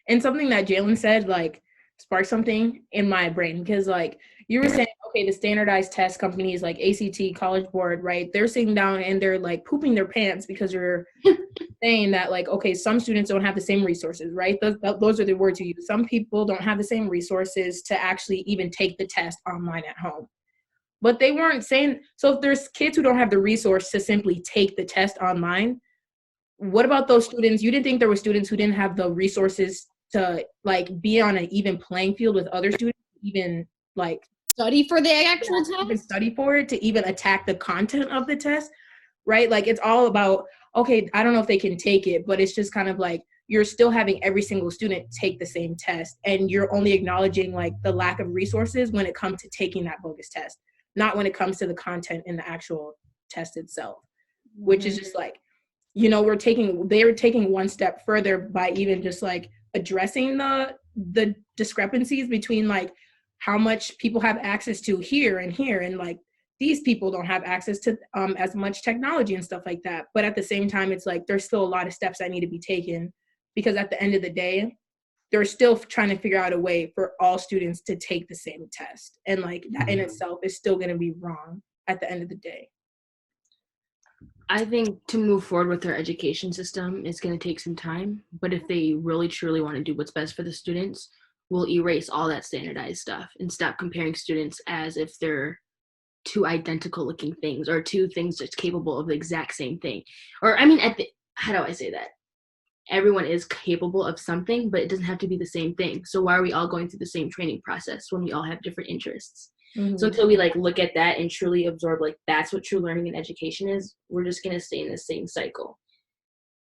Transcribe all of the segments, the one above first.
And something that Jalen said, like, sparked something in my brain, because, like, you were saying, okay, the standardized test companies like ACT, College Board, right? They're sitting down and they're, like, pooping their pants because you're saying that, like, okay, some students don't have the same resources, right? Those are the words you use. Some people don't have the same resources to actually even take the test online at home. But they weren't saying, so if there's kids who don't have the resource to simply take the test online, what about those students? You didn't think there were students who didn't have the resources to, like, be on an even playing field with other students, even, like, study for the actual test? Even study for it, to even attack the content of the test, right? Like, it's all about, okay, I don't know if they can take it, but it's just kind of like you're still having every single student take the same test, and you're only acknowledging, like, the lack of resources when it comes to taking that bogus test, not when it comes to the content in the actual test itself, which is just like, you know, they're taking one step further by even just, like, addressing the discrepancies between, like, how much people have access to here, and like, these people don't have access to as much technology and stuff like that. But at the same time, it's like there's still a lot of steps that need to be taken, because at the end of the day, they're still trying to figure out a way for all students to take the same test, and, like, that in itself is still going to be wrong at the end of the day. I think to move forward with their education system, it's going to take some time. But if they really truly want to do what's best for the students, we'll erase all that standardized stuff and stop comparing students as if they're two identical looking things, or two things that's capable of the exact same thing. Or, I mean, how do I say that? Everyone is capable of something, but it doesn't have to be the same thing. So why are we all going through the same training process when we all have different interests? So until we, like, look at that and truly absorb, like, that's what true learning and education is, we're just going to stay in the same cycle.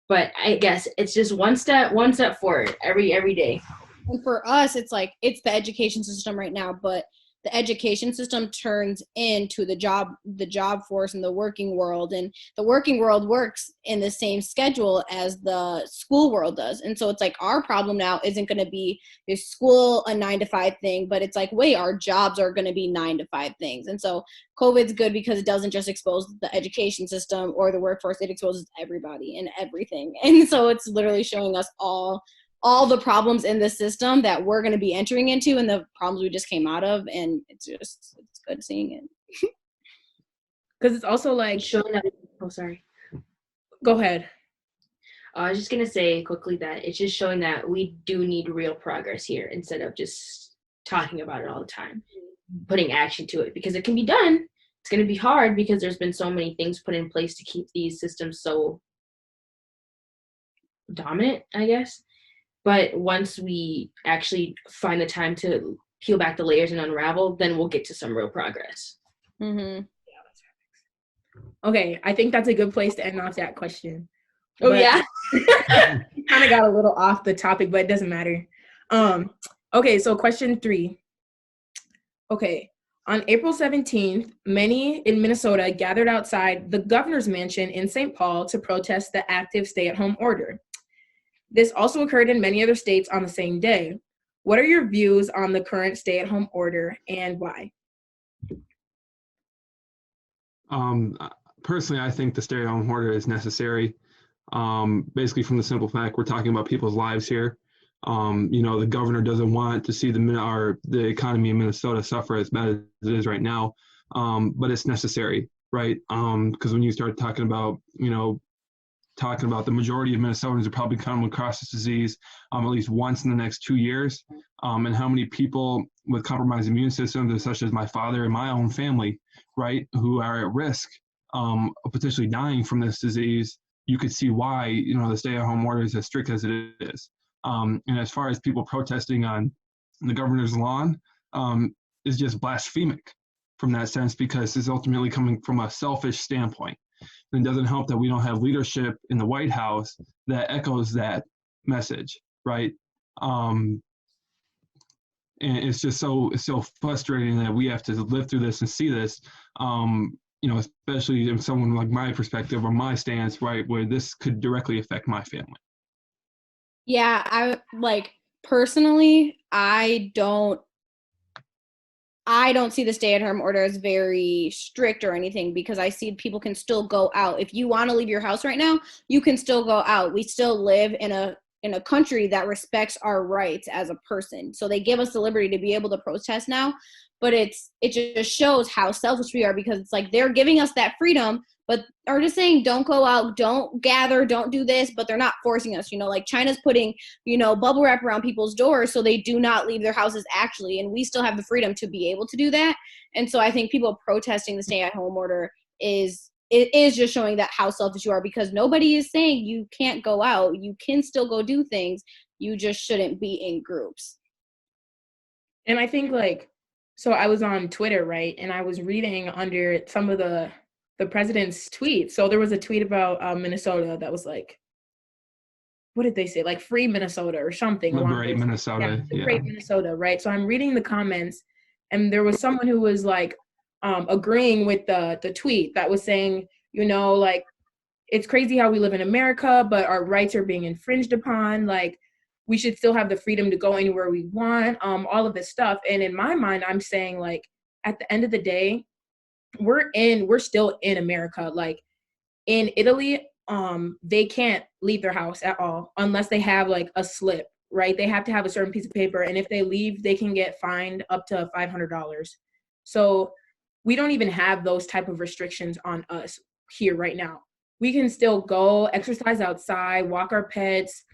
But I guess it's just one step forward every day. And for us, it's like, it's the education system right now, but the education system turns into the job force and the working world, and the working world works in the same schedule as the school world does. And so it's like, our problem now isn't going to be, is school a 9-to-5 thing, but it's like, wait, our jobs are going to be 9-to-5 things. And so COVID's good because it doesn't just expose the education system or the workforce, it exposes everybody and everything. And so it's literally showing us all the problems in the system that we're going to be entering into, and the problems we just came out of, and it's good seeing it. Because it's also like showing that. Oh, sorry. Go ahead. I was just going to say quickly that it's just showing that we do need real progress here, instead of just talking about it all the time, putting action to it, because it can be done. It's going to be hard because there's been so many things put in place to keep these systems so dominant, I guess. But once we actually find the time to peel back the layers and unravel, then we'll get to some real progress. Mm-hmm. Okay, I think that's a good place to end off that question. Oh, yeah? Kind of got a little off the topic, but it doesn't matter. Okay, so question 3. Okay, on April 17th, many in Minnesota gathered outside the governor's mansion in St. Paul to protest the active stay-at-home order. This also occurred in many other states on the same day. What are your views on the current stay-at-home order, and why? Personally, I think the stay-at-home order is necessary. Basically, from the simple fact we're talking about people's lives here. You know, the governor doesn't want to see the economy in Minnesota suffer as bad as it is right now, but it's necessary, right? Because when you start talking about the majority of Minnesotans are probably coming across this disease at least once in the next 2 years, and how many people with compromised immune systems, such as my father and my own family, right, who are at risk of potentially dying from this disease, you could see why, the stay-at-home order is as strict as it is. And as far as people protesting on the governor's lawn, is just blasphemic from that sense, because it's ultimately coming from a selfish standpoint. And it doesn't help that we don't have leadership in the White House that echoes that message, right? And it's just so frustrating that we have to live through this and see this, especially in someone like my perspective or my stance, right, where this could directly affect my family. Yeah, personally, I don't see the stay-at-home order as very strict or anything, because I see people can still go out. If you want to leave your house right now, you can still go out. We still live in a in a country that respects our rights as a person. So they give us the liberty to be able to protest now, but it just shows how selfish we are, because it's like they're giving us that freedom, but are just saying don't go out, don't gather, don't do this, but they're not forcing us. Like China's putting, bubble wrap around people's doors so they do not leave their houses actually, and we still have the freedom to be able to do that. And so I think people protesting the stay-at-home order is just showing that how selfish you are, because nobody is saying you can't go out. You can still go do things. You just shouldn't be in groups. And I think so I was on Twitter, right? And I was reading under some of the president's tweets. So there was a tweet about Minnesota that was like, what did they say? Like free Minnesota or something. Liberate Minnesota. Yeah, liberate Minnesota, right? So I'm reading the comments, and there was someone who was like agreeing with the tweet that was saying, it's crazy how we live in America, but our rights are being infringed upon. Like, we should still have the freedom to go anywhere we want, all of this stuff. And in my mind, I'm saying, like, at the end of the day, we're still in America. Like, in Italy, they can't leave their house at all unless they have like a slip, right? They have to have a certain piece of paper. And if they leave, they can get fined up to $500. So we don't even have those type of restrictions on us here right now. We can still go exercise outside, walk our pets.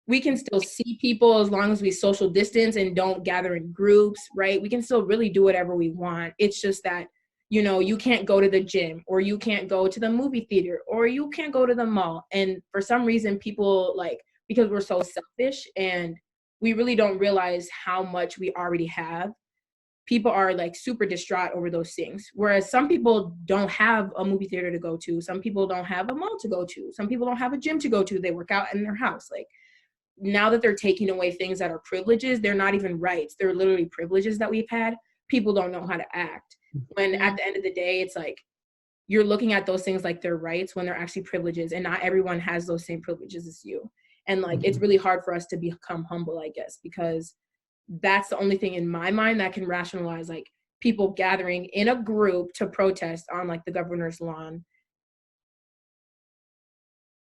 We can still see people as long as we social distance and don't gather in groups, right? We can still really do whatever we want. It's just that, you can't go to the gym, or you can't go to the movie theater, or you can't go to the mall. And for some reason, people because we're so selfish and we really don't realize how much we already have, people are like super distraught over those things. Whereas some people don't have a movie theater to go to. Some people don't have a mall to go to. Some people don't have a gym to go to. They work out in their house. Like, now that they're taking away things that are privileges, they're not even rights. They're literally privileges that we've had. People don't know how to act. When at the end of the day, it's like you're looking at those things like they're rights when they're actually privileges, and not everyone has those same privileges as you. And it's really hard for us to become humble, I guess, because that's the only thing in my mind that can rationalize like people gathering in a group to protest on like the governor's lawn